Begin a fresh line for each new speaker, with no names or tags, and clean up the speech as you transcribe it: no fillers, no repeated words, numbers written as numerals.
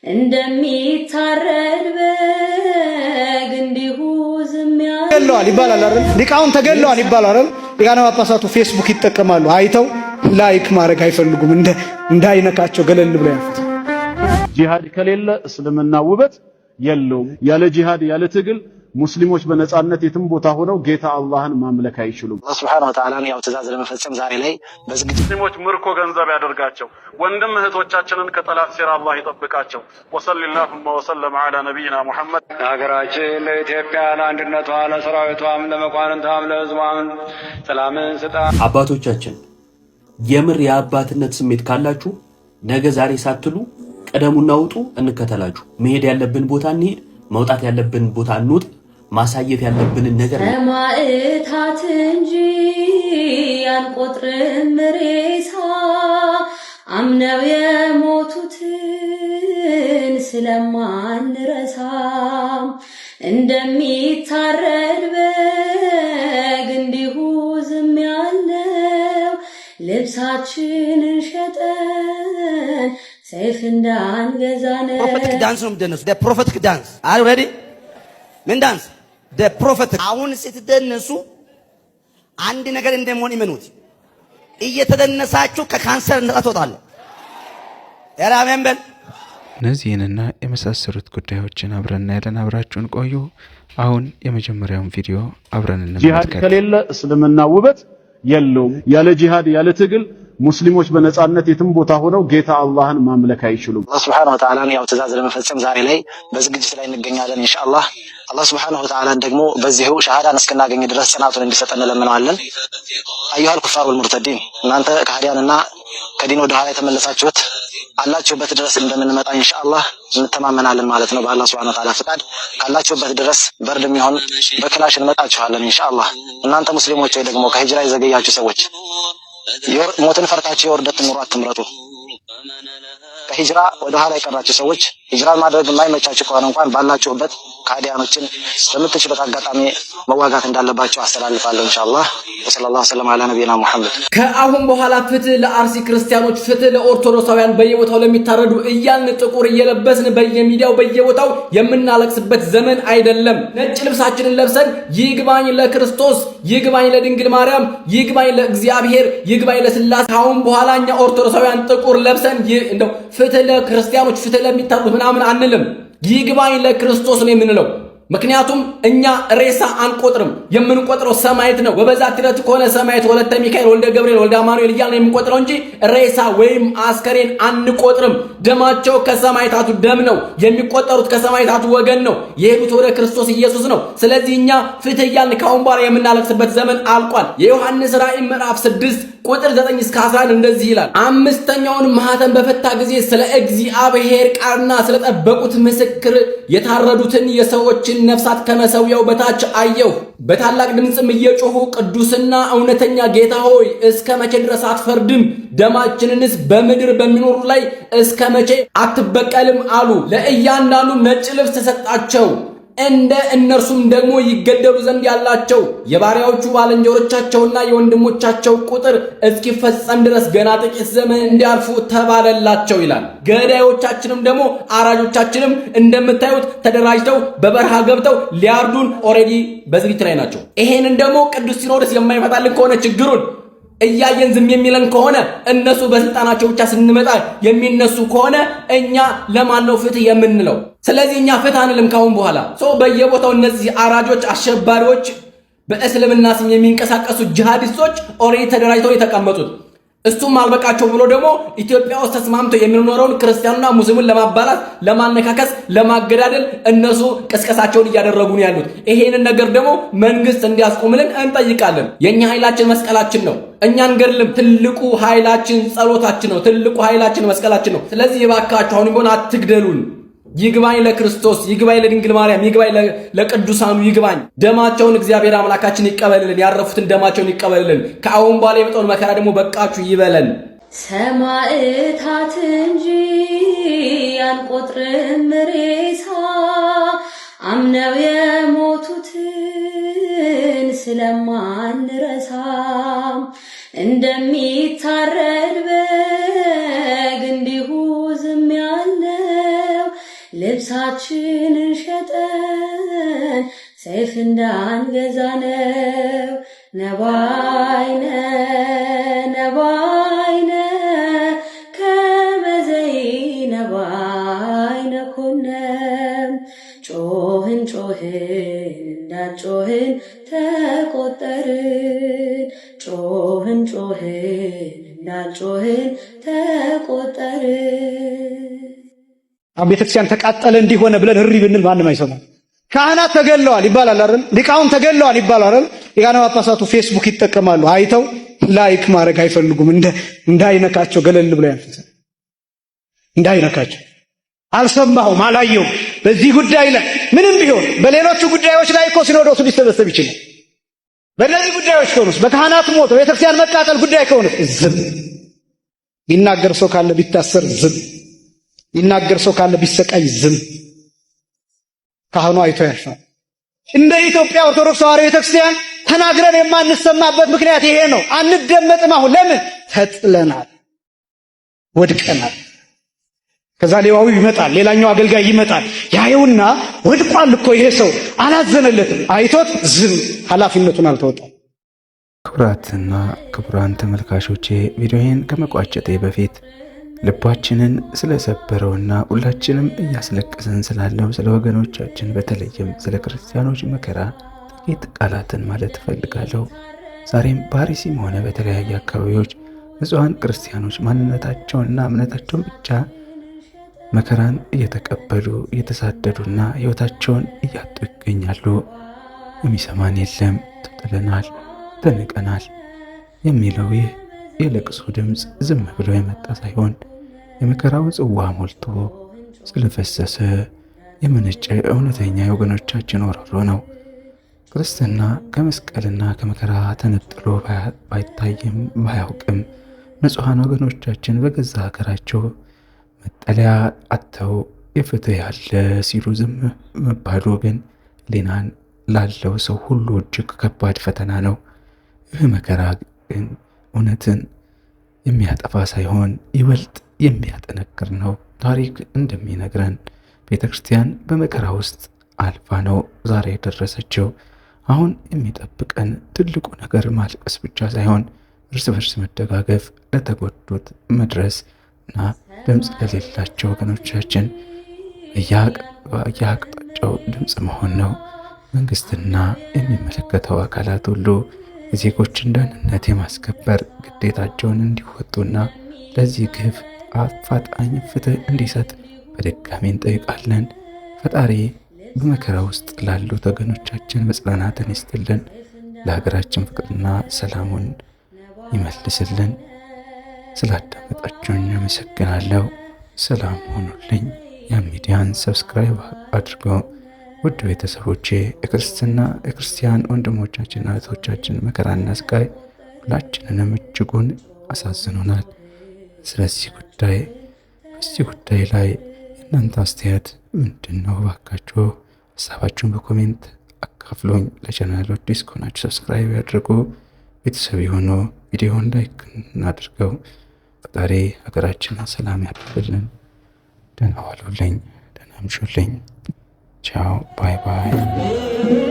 እንደሚታረድ በግ እንዲሁ ዝም
ያለው ይባላል አይደል? ሊቃውን ተገለዋል ይባላል አይደል? ሊቃነ ጳጳሳቱ ፌስቡክ ይጠቀማሉ። አይተው ላይክ ማድረግ አይፈልጉም። እንዳይነካቸው ገለል ብለው ያፉት።
ጂሃድ ከሌለ እስልምና ውበት የለውም። ያለ ጂሃድ ያለ ትግል ሙስሊሞች በነጻነት የትም ቦታ ሆነው ጌታ አላህን ማምለክ አይችሉም።
አላህ Subhanahu Wa Ta'ala ያው ትእዛዝ ለመፈጸም ዛሬ ላይ በዝግጅት
ሙስሊሞች ምርኮ ገንዘብ ያደርጋቸው፣ ወንድም እህቶቻችንን ከጠላት ሴራ አላህ ይጠብቃቸው። ወሰለላሁ ወሰለም ዐላ ነቢይና ሙሐመድ።
ለሀገራችን ለኢትዮጵያ ለአንድነቷ ለሰራዊቷም ለመኳንንቷም ለሕዝቧም ሰላምን ስጣ።
አባቶቻችን የምር የአባትነት ስሜት ካላችሁ ነገ ዛሬ ሳትሉ ቀደሙና ውጡ፣ እንከተላችሁ። መሄድ ያለብን ቦታ እንሄድ፣ መውጣት ያለብን ቦታ እንውጥ። ማሳየት ያለብንን ነገር
ሰማዕታት እንጂ አንቆጥርም ሬሳ አምነው የሞቱትን ስለማንረሳ እንደሚታረድ በግ እንዲሁ ዝም ያልነው ልብሳችንን ሸጠን ሰይፍ እንዳንገዛነው።
ፕሮፌቲክ ዳንስ ነው የምትደነሱ። the prophetic dance are you ready? ምን ዳንስ? the prophetic። አሁን ስትደነሱ አንድ ነገር እንደሆነ ይመኑት። እየተደነሳችሁ ከካንሰር ነፃ ትወጣላችሁ። አሜን በል።
እነዚህንና የመሳሰሉት ጉዳዮችን አብረን እናያለን። አብራችሁን ቆዩ። አሁን የመጀመሪያውን ቪዲዮ አብረን እንመልከት።
ጂሃድ ከሌለ እስልምና ውበት የለውም። ያለ ጂሃድ ያለ ትግል ሙስሊሞች በነጻነት የትም ቦታ ሆነው ጌታ አላህን ማምለክ አይችሉም።
አላህ Subhanahu Wa Ta'ala ያው ትእዛዝ ለመፈጸም ዛሬ ላይ በዝግጅት ላይ እንገኛለን ኢንሻአላህ። አላህ Subhanahu Wa Ta'ala ደግሞ በዚሁ ሸሃዳን እስከናገኝ ድረስ ጽናቱን እንዲሰጠን ለምነዋለን። አዩሃል ኩፋር ወልሙርተዲን፣ እናንተ ከሃዲያንና ከዲን ወደ ኋላ የተመለሳችሁት አላችሁበት ድረስ እንደምንመጣ ኢንሻአላህ እንተማመናለን ማለት ነው። በአላህ Subhanahu Wa Ta'ala ፍቃድ ካላችሁበት ድረስ በርድም ይሁን በክላሽ እንመጣችኋለን ኢንሻአላህ። እናንተ ሙስሊሞች ወይ ደግሞ ከሂጅራ የዘገያችሁ ሰዎች ሞትን ፈርታችሁ የውርደት ኑሮ አትምረጡ። ከሂጅራ ወደ ኋላ የቀራችሁ ሰዎች ሂጅራ ማድረግ የማይመቻችሁ ከሆነ እንኳን ባላችሁበት ከሃዲያኖችን በምትችሉት አጋጣሚ መዋጋት እንዳለባችሁ አስተላልፋለሁ ኢንሻአላህ። ወሰለላሁ ዐለ ነቢይና ሙሐመድ።
ከአሁን በኋላ ፍትህ ለአርሲ ክርስቲያኖች፣ ፍትህ ለኦርቶዶክሳውያን በየቦታው ለሚታረዱ እያልን ጥቁር እየለበስን በየሚዲያው በየቦታው የምናለቅስበት ዘመን አይደለም። ነጭ ልብሳችንን ለብሰን ይግባኝ ለክርስቶስ፣ ይግባኝ ለድንግል ማርያም፣ ይግባኝ ለእግዚአብሔር፣ ይግባኝ ለስላሴ። ከአሁን በኋላ እኛ ኦርቶዶክሳውያን ጥቁር ለብሰን እንደው ፍትህ ለክርስቲያኖች፣ ፍትህ ለሚታረዱ ምናምን አንልም። ይግባኝ ለክርስቶስ ነው የምንለው። ምክንያቱም እኛ ሬሳ አንቆጥርም፣ የምንቆጥረው ሰማዕት ነው። ወበዛት ትረት ከሆነ ሰማዕት ወለተ ሚካኤል ወልደ ገብርኤል ወልደ አማኑኤል እያልን የምንቆጥረው እንጂ ሬሳ ወይም አስከሬን አንቆጥርም። ደማቸው ከሰማዕታቱ ደም ነው፣ የሚቆጠሩት ከሰማዕታቱ ወገን ነው፣ የሄዱት ወደ ክርስቶስ ኢየሱስ ነው። ስለዚህ እኛ ፍትህ እያልን ካሁን በኋላ የምናለቅስበት ዘመን አልቋል። የዮሐንስ ራእይ ምዕራፍ 6 ቁጥር 9 እስከ 11 እንደዚህ ይላል። አምስተኛውን ማህተም በፈታ ጊዜ ስለ እግዚአብሔር ቃልና ስለጠበቁት ምስክር የታረዱትን የሰዎችን ነፍሳት ከመሰዊያው በታች አየሁ። በታላቅ ድምፅም እየጮሁ ቅዱስና እውነተኛ ጌታ ሆይ እስከ መቼ ድረስ አትፈርድም? ደማችንንስ በምድር በሚኖሩ ላይ እስከ መቼ አትበቀልም? አሉ። ለእያንዳንዱ ነጭ ልብስ ተሰጣቸው፣ እንደ እነርሱም ደግሞ ይገደሉ ዘንድ ያላቸው የባሪያዎቹ ባልንጀሮቻቸውና የወንድሞቻቸው ቁጥር እስኪፈጸም ድረስ ገና ጥቂት ዘመን እንዲያልፉ ተባለላቸው ይላል። ገዳዮቻችንም ደግሞ አራጆቻችንም እንደምታዩት ተደራጅተው በበረሃ ገብተው ሊያርዱን ኦሬዲ በዝግጅት ላይ ናቸው። ይሄንን ደግሞ ቅዱስ ሲኖዶስ የማይፈታልን ከሆነ ችግሩን እያየን ዝም የሚለን ከሆነ እነሱ በስልጣናቸው ብቻ ስንመጣ የሚነሱ ከሆነ እኛ ለማን ነው ፍትህ የምንለው? ስለዚህ እኛ ፍትህ አንልም ካሁን በኋላ። በየቦታው እነዚህ አራጆች፣ አሸባሪዎች፣ በእስልምና ስም የሚንቀሳቀሱ ጂሃዲስቶች ኦሬዲ ተደራጅተው የተቀመጡት እሱም አልበቃቸው ብሎ ደግሞ ኢትዮጵያ ውስጥ ተስማምተው የሚኖረውን ክርስቲያኑና ሙስሊሙን ለማባላት፣ ለማነካከስ፣ ለማገዳደል እነሱ ቅስቀሳቸውን እያደረጉ ነው ያሉት። ይሄንን ነገር ደግሞ መንግስት እንዲያስቆምልን እንጠይቃለን። የኛ ኃይላችን መስቀላችን ነው። እኛ አንገድልም። ትልቁ ኃይላችን ጸሎታችን ነው። ትልቁ ኃይላችን መስቀላችን ነው። ስለዚህ እባካችሁ አሁን ቢሆን አትግደሉን። ይግባኝ ለክርስቶስ፣ ይግባኝ ለድንግል ማርያም፣ ይግባኝ ለቅዱሳኑ ይግባኝ። ደማቸውን እግዚአብሔር አምላካችን ይቀበልልን። ያረፉትን ደማቸውን ይቀበልልን። ከአሁን በኋላ የመጣውን መከራ ደግሞ በቃችሁ ይበለን።
ሰማዕታት እንጂ አንቆጥርም ሬሳ አምነው የሞቱትን ስለማንረሳ እንደሚታረድ በግ እንዲሁ ዝም ያልነው ልብሳችንን ሸጠን ሰይፍ እንዳንገዛ ነው። ነባይነ ነባይነ ከመዘይ ነባይነ ኮነ ጮህን ጮህን እንዳጮህን ተቆጠርን ጮህን ጮህን እንዳጮህን ተቆጠርን።
ቤተክርስቲያን ተቃጠለ እንዲሆነ ብለን እሪ ብንል ማንም አይሰማም። ካህናት ተገለዋል ይባላል አይደል? ሊቃውንት ተገለዋል ይባላል አይደል? ሊቃነ ጳጳሳቱ ፌስቡክ ይጠቀማሉ። አይተው ላይክ ማድረግ አይፈልጉም። እንዳይነካቸው ገለል ብለው ያልፈሰ እንዳይነካቸው። አልሰማሁም አላየሁም። በዚህ ጉዳይ ላይ ምንም ቢሆን በሌሎቹ ጉዳዮች ላይ እኮ ሲኖዶሱ ሊሰበሰብ ይችላል። በእነዚህ ጉዳዮች ከሆኑስ በካህናት ሞት በቤተክርስቲያን መቃጠል ጉዳይ ከሆኑስ ዝም። ይናገር ሰው ካለ ቢታሰር ዝም። ይናገር ሰው ካለ ቢሰቃይ ዝም። ካህኑ አይቶ ያልፋል። እንደ ኢትዮጵያ ኦርቶዶክስ ተዋሕዶ ቤተክርስቲያን ተናግረን የማንሰማበት ምክንያት ይሄ ነው። አንደመጥም። አሁን ለምን? ተጥለናል፣ ወድቀናል። ከዛ ሌዋዊው ይመጣል፣ ሌላኛው አገልጋይ ይመጣል። ያየውና ወድቋል እኮ ይሄ ሰው አላዘነለትም። አይቶት ዝም፣ ኃላፊነቱን አልተወጣም።
ክቡራትና ክቡራን ተመልካቾቼ ቪዲዮዬን ከመቋጨቴ በፊት ልባችንን ስለሰበረውና ሁላችንም እያስለቀሰን ስላለው ስለ ወገኖቻችን በተለይም ስለ ክርስቲያኖች መከራ ጥቂት ቃላትን ማለት እፈልጋለሁ። ዛሬም በአርሲም ሆነ በተለያዩ አካባቢዎች ንጹሐን ክርስቲያኖች ማንነታቸውንና እምነታቸውን ብቻ መከራን እየተቀበሉ እየተሳደዱና ሕይወታቸውን እያጡ ይገኛሉ። የሚሰማን የለም። ተጥለናል፣ ተንቀናል የሚለው ይህ የለቅሶ ድምፅ ዝም ብሎ የመጣ ሳይሆን የመከራው ጽዋ ሞልቶ ስለፈሰሰ የመነጨ እውነተኛ የወገኖቻችን ወረሮ ነው። ክርስትና ከመስቀልና ከመከራ ተነጥሎ ባይታይም ባያውቅም ንጹሐን ወገኖቻችን በገዛ ሀገራቸው መጠለያ አጥተው የፍትህ ያለ ሲሉ ዝም መባሉ ግን ሊናን ላለው ሰው ሁሉ እጅግ ከባድ ፈተና ነው። ይህ መከራ ግን እውነትን የሚያጠፋ ሳይሆን ይበልጥ የሚያጠነክር ነው። ታሪክ እንደሚነግረን ቤተ ክርስቲያን በመከራ ውስጥ አልፋ ነው ዛሬ የደረሰችው። አሁን የሚጠብቀን ትልቁ ነገር ማልቀስ ብቻ ሳይሆን እርስ በርስ መደጋገፍ፣ ለተጎዱት መድረስ እና ድምፅ ለሌላቸው ወገኖቻችን እያቅጣጫው ድምፅ መሆን ነው። መንግስትና የሚመለከተው አካላት ሁሉ የዜጎችን ደህንነት የማስከበር ግዴታቸውን እንዲወጡና ለዚህ ግፍ አፋጣኝ ፍትህ እንዲሰጥ በድጋሚ እንጠይቃለን። ፈጣሪ በመከራ ውስጥ ላሉት ወገኖቻችን መጽናናትን ይስጥልን፣ ለሀገራችን ፍቅርና ሰላሙን ይመልስልን። ስላዳመጣችሁኝ አመሰግናለሁ። ሰላም ሆኑልኝ። የሚዲያን ሰብስክራይብ አድርገው ውድ ቤተሰቦቼ የክርስቲያን ወንድሞቻችንና እህቶቻችን መከራና ስቃይ ሁላችንንም እጅጉን አሳዝኖናል። በዚህ ጉዳይ ላይ የእናንተ አስተያየት ምንድን ነው? እባካችሁ ሀሳባችሁን በኮሜንት አካፍሉኝ። ለቻናሉ አዲስ ከሆናችሁ ሰብስክራይብ ያድርጉ፣ ቤተሰብ የሆኑ ቪዲዮውን ላይክ እናድርገው። ፈጣሪ ሀገራችንን ሰላም ያድርግልን። ደህና ዋሉልኝ፣ ደህና አምሹልኝ። ቻው ባይ ባይ።